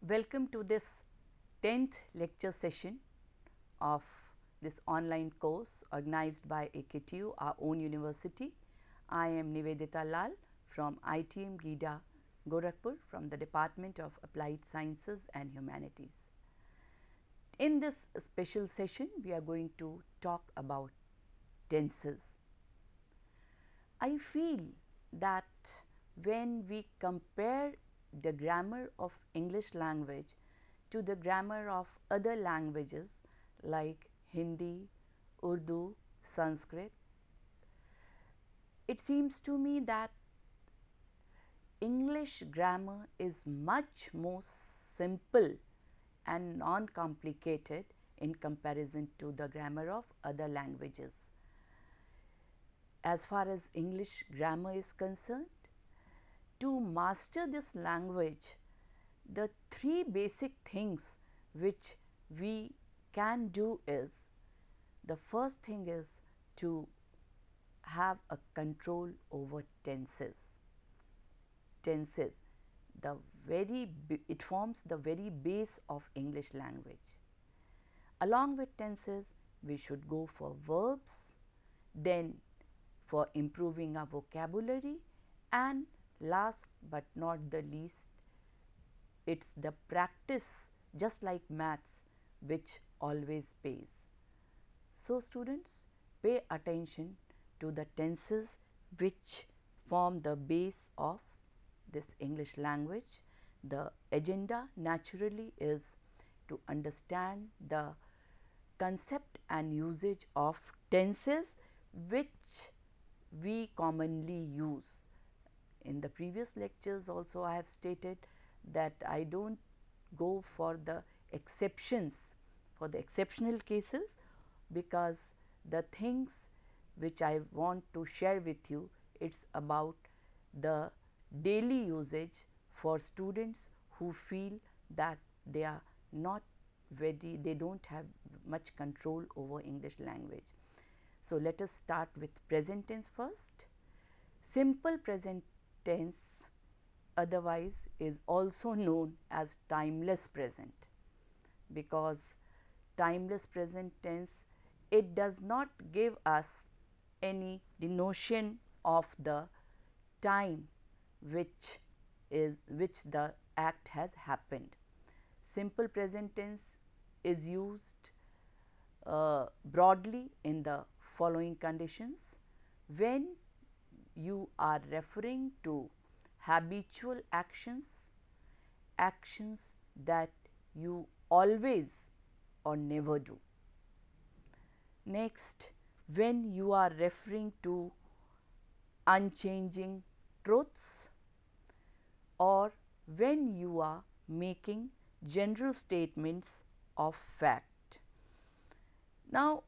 Welcome to this 10th lecture session of this online course organized by AKTU, our own university. I am Nivedita Lal from ITM GIDA, Gorakhpur, from the Department of Applied Sciences and Humanities. In this special session, we are going to talk about tenses. I feel that when we compare the grammar of English language to the grammar of other languages like Hindi, Urdu, Sanskrit, it seems to me that English grammar is much more simple and non-complicated in comparison to the grammar of other languages. As far as English grammar is concerned, to master this language, the three basic things which we can do is, the first thing is to have a control over tenses. Tenses, it forms the very base of English language. Along with tenses, we should go for verbs, then for improving our vocabulary, and last but not the least, it is the practice, just like maths, which always pays. So, students, pay attention to the tenses which form the base of this English language. The agenda naturally is to understand the concept and usage of tenses which we commonly use. In the previous lectures also I have stated that I do not go for the exceptions, for the exceptional cases, because the things which I want to share with you, it is about the daily usage for students who feel that they are not very, they do not have much control over English language. So, let us start with present tense first. Simple present tense otherwise is also known as timeless present, because timeless present tense, it does not give us any denotion of the time which the act has happened. Simple present tense is used broadly in the following conditions: when you are referring to habitual actions, actions that you always or never do. Next, when you are referring to unchanging truths, or when you are making general statements of fact. Now,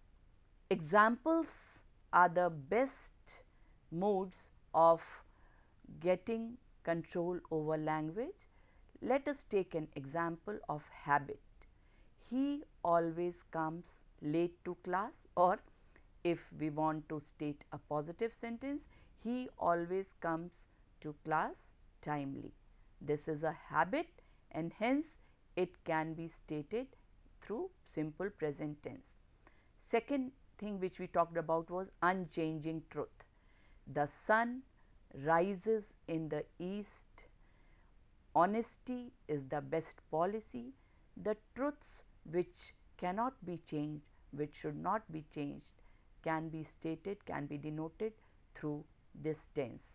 examples are the best modes of getting control over language. Let us take an example of habit. He always comes late to class, or if we want to state a positive sentence, he always comes to class timely. This is a habit, and hence it can be stated through simple present tense. Second thing which we talked about was unchanging truth. The sun rises in the east. Honesty is the best policy. The truths which cannot be changed, which should not be changed, can be stated, can be denoted through this tense.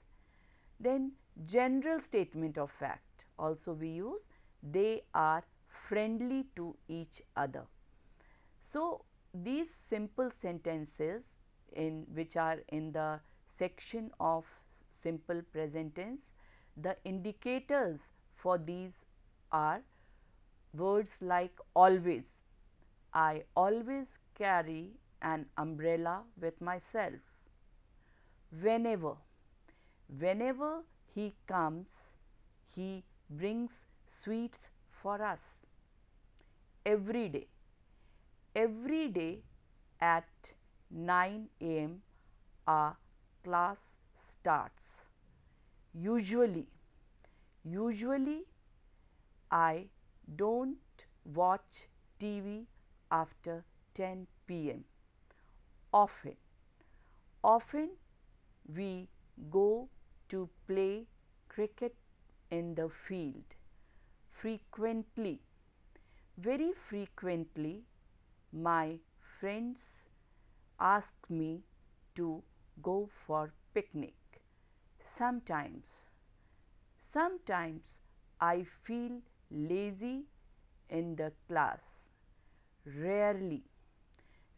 Then general statement of fact also we use. They are friendly to each other. So, these simple sentences which are in the section of simple present tense, the indicators for these are words like always. I always carry an umbrella with myself. Whenever, whenever he comes, he brings sweets for us. Every day, every day at 9 a.m. our class starts. Usually, I don't watch TV after 10 p.m. Often, often we go to play cricket in the field. Frequently, very frequently, my friends ask me to go for picnic. Sometimes, sometimes I feel lazy in the class. Rarely,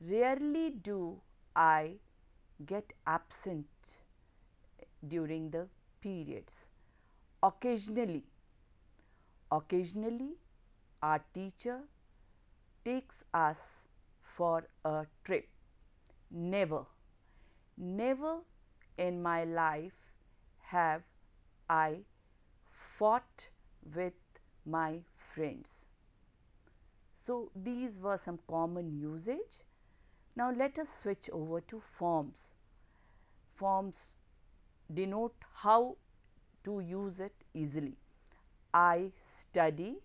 rarely do I get absent during the periods. Occasionally, occasionally our teacher takes us for a trip. Never, never in my life have I fought with my friends. So, these were some common usage. Now, let us switch over to forms. Forms denote how to use it easily. I study,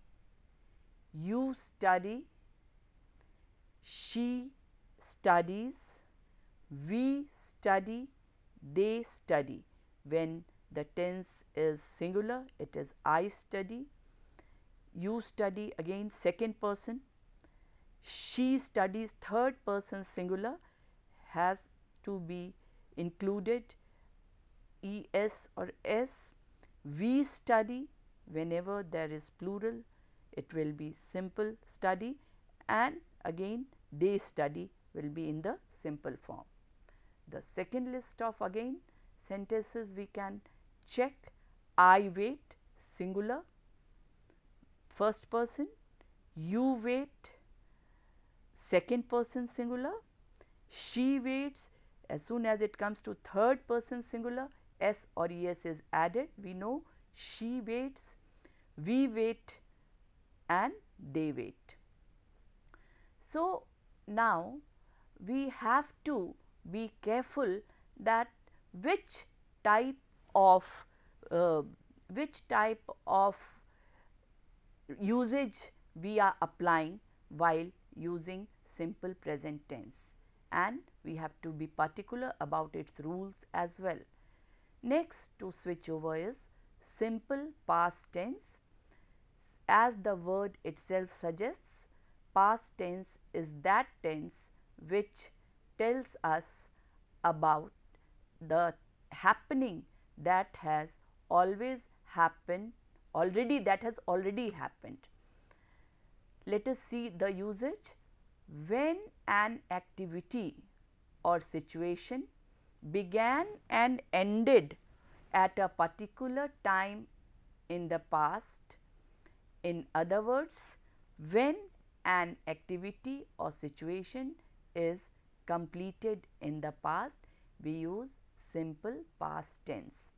you study, she studies, we study, they study. When the tense is singular, it is I study, you study again second person, she studies third person singular has to be included es or s. We study, whenever there is plural it will be simple study, and again they study will be in the simple form. The second list of again sentences we can check. I wait singular first person, you wait second person singular, she waits. As soon as it comes to third person singular, s or es is added. We know she waits, we wait, and they wait. So, now we have to be careful that which type of uh, which type of usage we are applying while using simple present tense, and we have to be particular about its rules as well. Next to switch over is simple past tense. As the word itself suggests, past tense is that tense which tells us about the happening that has always happened already, that has already happened. Let us see the usage. When an activity or situation began and ended at a particular time in the past. In other words, when an activity or situation is completed in the past, we use simple past tense.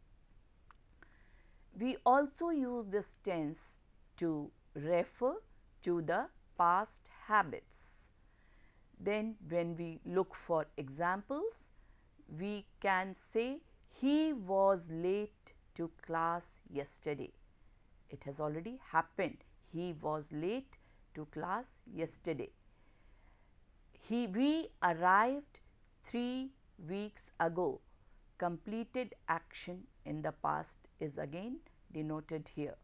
We also use this tense to refer to the past habits. Then when we look for examples, we can say he was late to class yesterday. It has already happened. He was late to class yesterday. We arrived 3 weeks ago. Completed action in the past is again denoted here.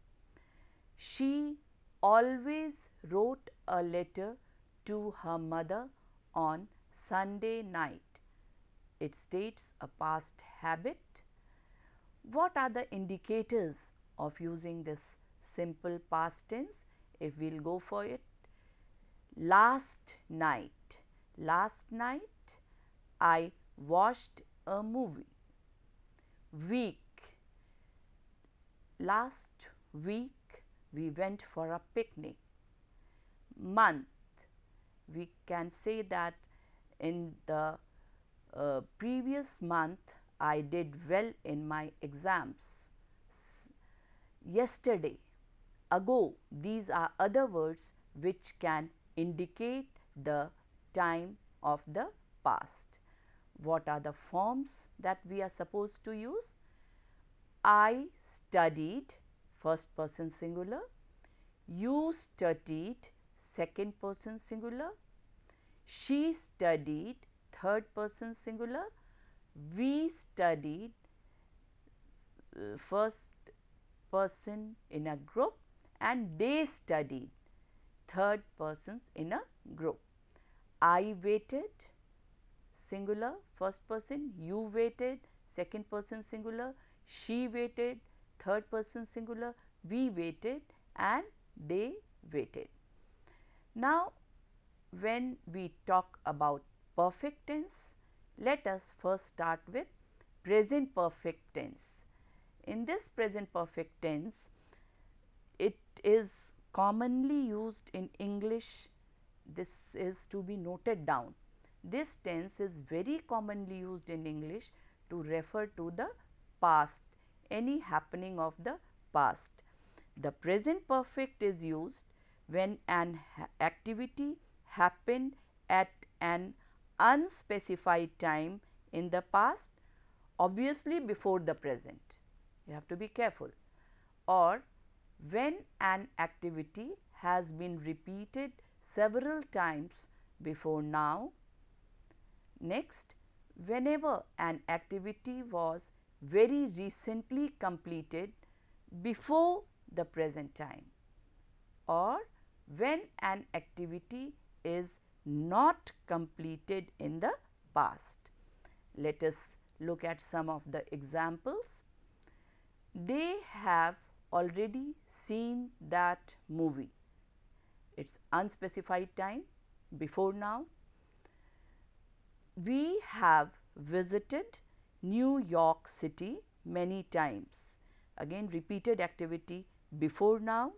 She always wrote a letter to her mother on Sunday night. It states a past habit. What are the indicators of using this simple past tense? If we will go for it, last night, last night I watched a movie. Week, last week we went for a picnic. Month, we can say that in the previous month I did well in my exams. Yesterday, ago, these are other words which can indicate the time of the past. What are the forms that we are supposed to use? I studied, first person singular, You studied, second person singular. She studied, third person singular. We studied, first person in a group, and they studied, third persons in a group. I waited, singular, first person. You waited, second person singular. She waited, third person singular. We waited and they waited. Now, when we talk about perfect tense, let us first start with present perfect tense. In this present perfect tense, it is commonly used in English. This is to be noted down. This tense is very commonly used in English to refer to the past, any happening of the past. The present perfect is used when an activity happened at an unspecified time in the past, obviously before the present. You have to be careful. Or when an activity has been repeated several times before now. Next, whenever an activity was very recently completed before the present time, or when an activity is not completed in the past. Let us look at some of the examples. They have already seen that movie. It's unspecified time before now. We have visited New York City many times. Again, repeated activity before now.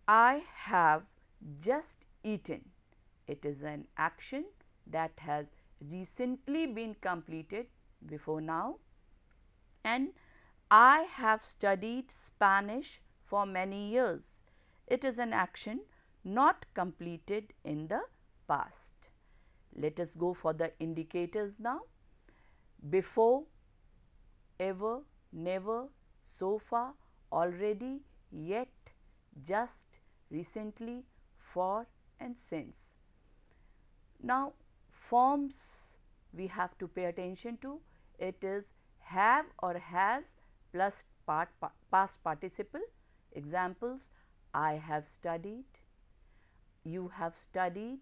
I have just eaten. It is an action that has recently been completed before now. And I have studied Spanish for many years. It is an action not completed in the past. Let us go for the indicators now. Before, ever, never, so far, already, yet, just, recently, for and since. Now, forms we have to pay attention to. It is have or has plus past participle. Examples: I have studied, you have studied,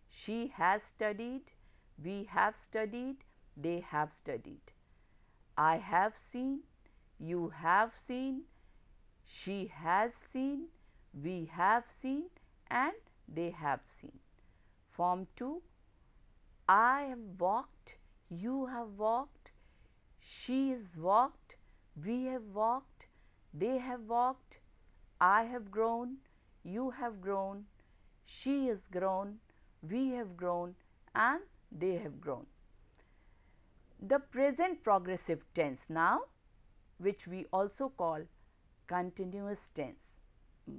she has studied, we have studied, they have studied. I have seen, you have seen, she has seen, we have seen and they have seen. Form 2, I have walked, you have walked, she has walked, we have walked, they have walked, I have grown, you have grown, she has grown, we have grown and they have grown. The present progressive tense now, which we also call continuous tense.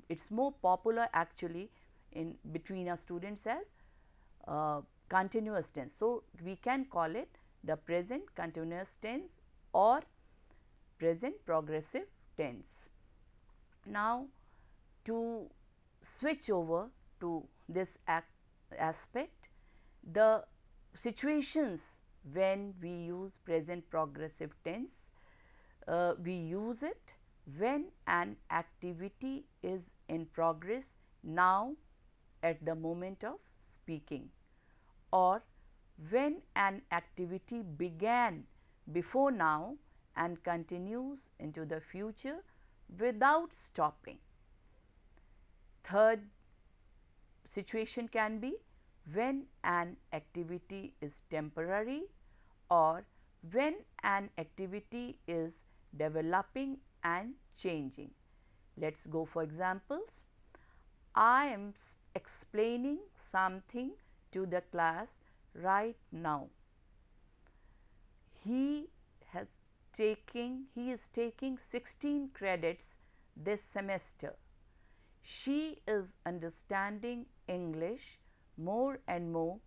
It is more popular actually in between our students as continuous tense. So, we can call it the present continuous tense or present progressive tense. Now, to switch over to this aspect, the situations when we use present progressive tense, we use it when an activity is in progress now at the moment of speaking, or when an activity began before now and continues into the future without stopping. Third situation can be when an activity is temporary or when an activity is developing and changing. Let us go for examples. I am explaining something to the class right now. He is taking 16 credits this semester. She is understanding English more and more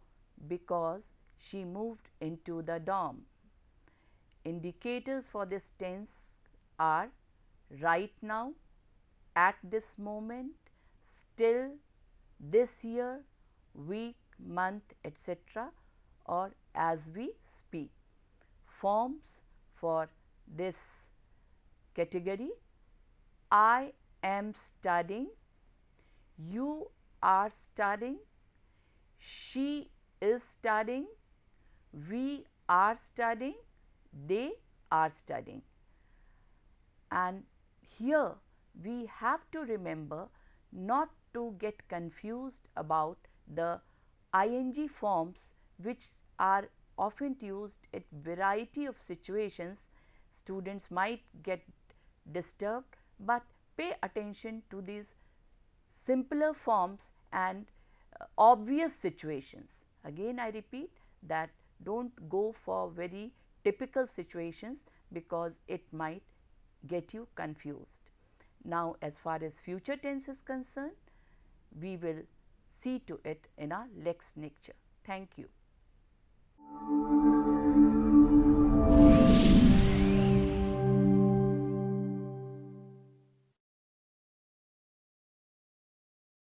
because she moved into the dorm. Indicators for this tense are right now, at this moment, still, this year, week, month, etc., or as we speak. Forms for this category: I am studying, you are studying, she is studying, we are studying, they are studying. And here we have to remember not to get confused about the ing forms, which are often used at variety of situations. Students might get disturbed, but pay attention to these simpler forms and obvious situations. Again I repeat that do not go for very typical situations, because it might get you confused. Now, as far as future tense is concerned, we will see to it in our next lecture. Thank you.